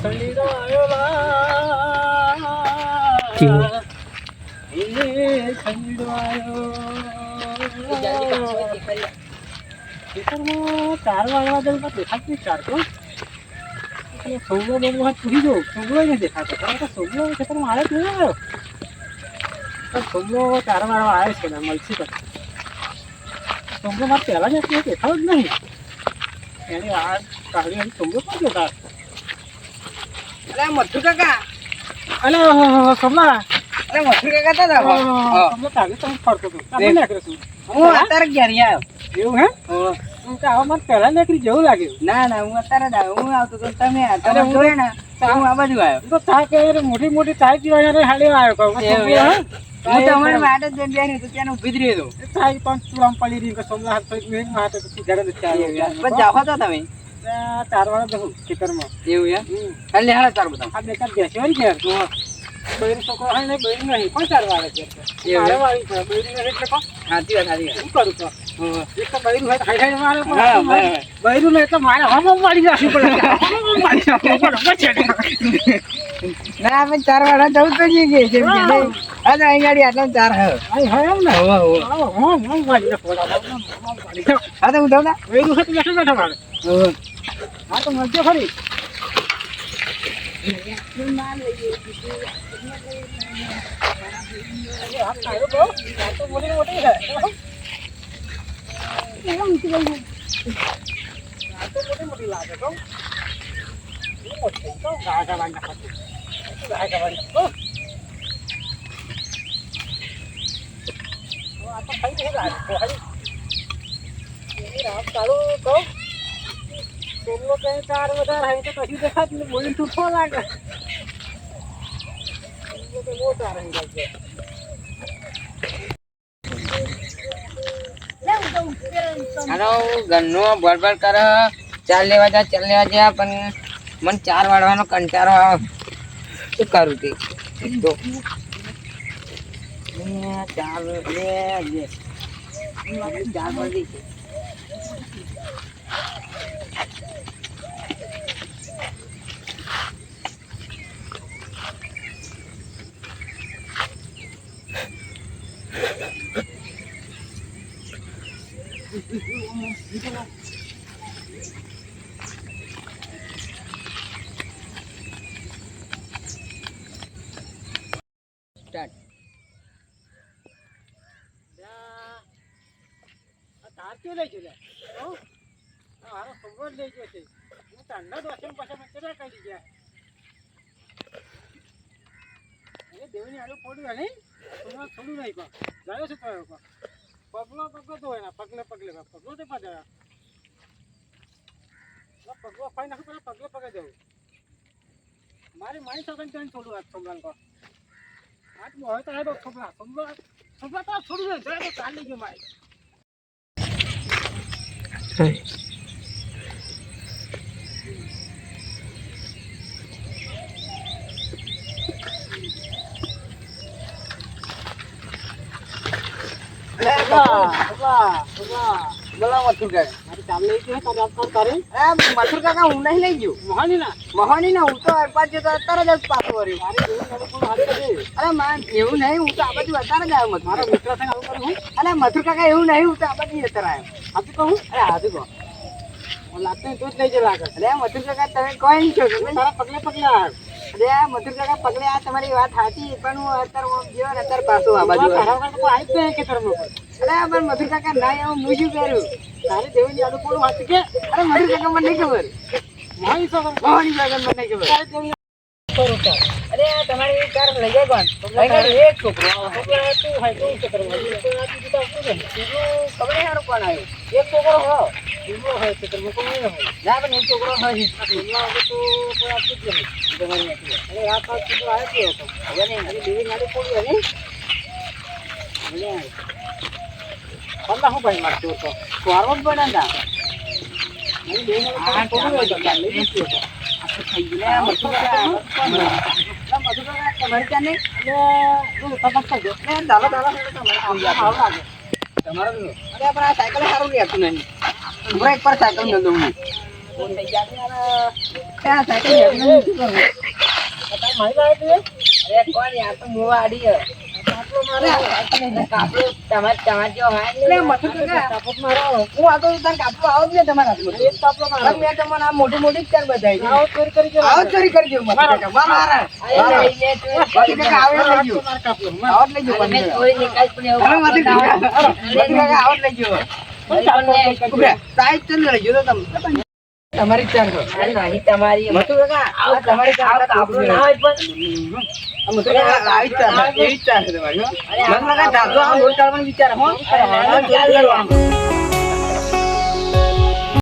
સળીનો આવ્યો સળીનો આવ્યો ખેતરમાં ચાર વાળવા જવું તો દેખાતું ચાર તો સોગલો બહુ હાથ પૂરી દો સોગલો નહીં દેખાતો કારણ કે સોગલો ખેતરમાં આવે જ નહીં આવ્યો પણ સોગલો ચાર વાળવા આવે છે ને મળશે તો સોગલો મારે પહેલાં જ દેખાતો જ નહીં એની આ કાઢી સોગલો પણ દેખા અરે મથુર કાકા અલે સોમલા અરે મથુર કાકા તો સોમલો તાગે તમે ફરતો હતો તમે નીકળે છું હું અત્યારે ઘેર આવ્યો એવું હે આવા મને પહેલા નીકળી જેવું લાગ્યું ના ના હું અત્યારે જ આવ્યો હું આવતો તો તમે જોયે ને હું આ બાજુ આવ્યો તો ચા કે મોટી મોટી ચાય પીવા હાલે આવ્યો કહું હું તમારે માટે જ બેઠી તો ત્યાં ઉભી જ રહ્યો ચાય પણ ચૂલામ પડી રહી કે સોમલા હાથ મેં હાથ ઘરે ચા પણ જાવ તો તમે ચાર વાળા જવું ખેતરમાં એવું એમ એટલે હાલ ચાર બધા આ બે ચાર બેસી હોય ઘેર બૈરી છોકરો હોય ને બૈરી નહીં પણ ચાર વાળા ઘેર વાળી છે બૈરી નહીં એટલે સાચી વાત શું કરું તો એક તો બૈરું હોય ખાઈ મારે બૈરું નહીં એટલે મારે હમ વાળી રાખવી પડે ના આપણે ચાર વાળા જવું તો જઈએ કે જેમ કે હા તો અહીં ગાડી આટલા ચાર હા એમ ને હા તો હું દઉં બૈરું હોય તો બેઠો બેઠો મારે હા તો મળજો ખરી મોટી લાગે તો ચાર વધારે હોય તો કશું દેખાતું નહીં બોલી છૂટો લાગે બહુ ચાર હાલો ઘરનો બળબડ કરે ચાલ લેવા જા પણ મને ચાર વાળવાનો કંટાળો આવે શું કરું તે તો ચાર વાળી છે તાર કે લઈ ગયો હારો સંગોળ લઈ ગયો છે હું ઠંડા દોશે પાછા મને ચલા કરી ગયા એ દેવની આડું પડ્યું નહીં થોડું નહીં પણ ગયો છે તો પગલો તો હોય ને પગલે પગલો તે પાછા પગલો ફાઈ નાખું પેલા પગલે જવું મારી સગન ત્યાં થોડું હાથ સોમલાન કો હાથ હવે તો આવ્યો સોમલા તો થોડું જાય તો ચાલ લઈ ગયો મારી મથુર કાકા હું નહીં લઈ ગયો મહાની ના હું તો અત્યારે જ પાછો વર્યો અરે એવું નહીં હું તો આ બાજુ અત્યારે જ આવ્યો મારો મિત્ર અરે મથુર કાકા એવું નહીં હું તો આ બાજુ અત્યારે આવ્યો હાથું કહું લાગતું તું જ લઈ જ લાગે અરે મથુર કાકા તમે કોઈ નહીં છો તારા પગલે આવ્યો અરે મથુર કાકા પગલે આ તમારી વાત સાચી પણ હું અત્યારે પાછો આ બાજુ કે તરફ અરે પણ મથુર કાકા ના એવું હું શું કર્યું તારે દેવની આડું પડું વાત કે અરે મથુર કાકા મને નહીં ખબર મહાની સગન મને નહીં ખબર અરે તમારી કાર લઈ જાય કોણ એક છોકરો તું હોય તું કે તરફ ખબર સારું કોણ આવ્યું એક છોકરો હો બીજો હોય કે તરફ કોઈ હોય ના પણ એક છોકરો હોય તો કોઈ આપતું જ નહીં તમારી નથી અરે રાત પાસ તો આવ્યો હતો હવે નહીં દેવની આડું પડ્યું નહીં પંદા હું ભાઈ મારતો હતો વારવા જ પડે ને તમારે ત્યાં નહીં તમારે અરે પણ આ સાયકલ સારું નહીં હતું નહીં એક પર સાયકલ ન દઉં આ સાયકલ હેડમાં શું કરવું? તારે મારી લાવે તું એ? અરે કોણ યાર તો મુવા આડી હે. કાપલો મારો. કાપડું તમાર જેવો હોય ને. એટલે મથુર કાકા, કાપડ મારો. હું આ તો તાર કાપલો આવો જ ને તમારા હાથમાં. એક કાપલો મારો. મેં તમને આ મોટી મોટી જ ચાર બધાઈ. આવો ચોરી કરી ગયો. આવો જ ચોરી કરી દઉં મથુર કાકા. મારા. અરે લઈ લે તું. મથુર કાકા આવો જ લઈ જાઓ. મારો કાપલો. આવો જ લઈ જાઓ અરે મેં મથુર ચોરી નિકાલ પણ એવું કાકા. મથુર કાકા, મથુર કાકા આવો જ લઈ જાઓ. ઉભરે, સાઈડ ચાલ લઈ જાઓ તમે. તમારી ચાર છે. અરે નહીં તમારી મથુર કાકા, આ તમારી ચાર આવું કાપડું ના હોય પણ આ મથુર કાકા આવી જ ચાર છે. એવી જ ચાર છે તમારી હો. મથુર કાકા જાજો આ લોટ ચાલવાનો વિચાર હો. અરે ના, ના, ચોરી કરવાનો.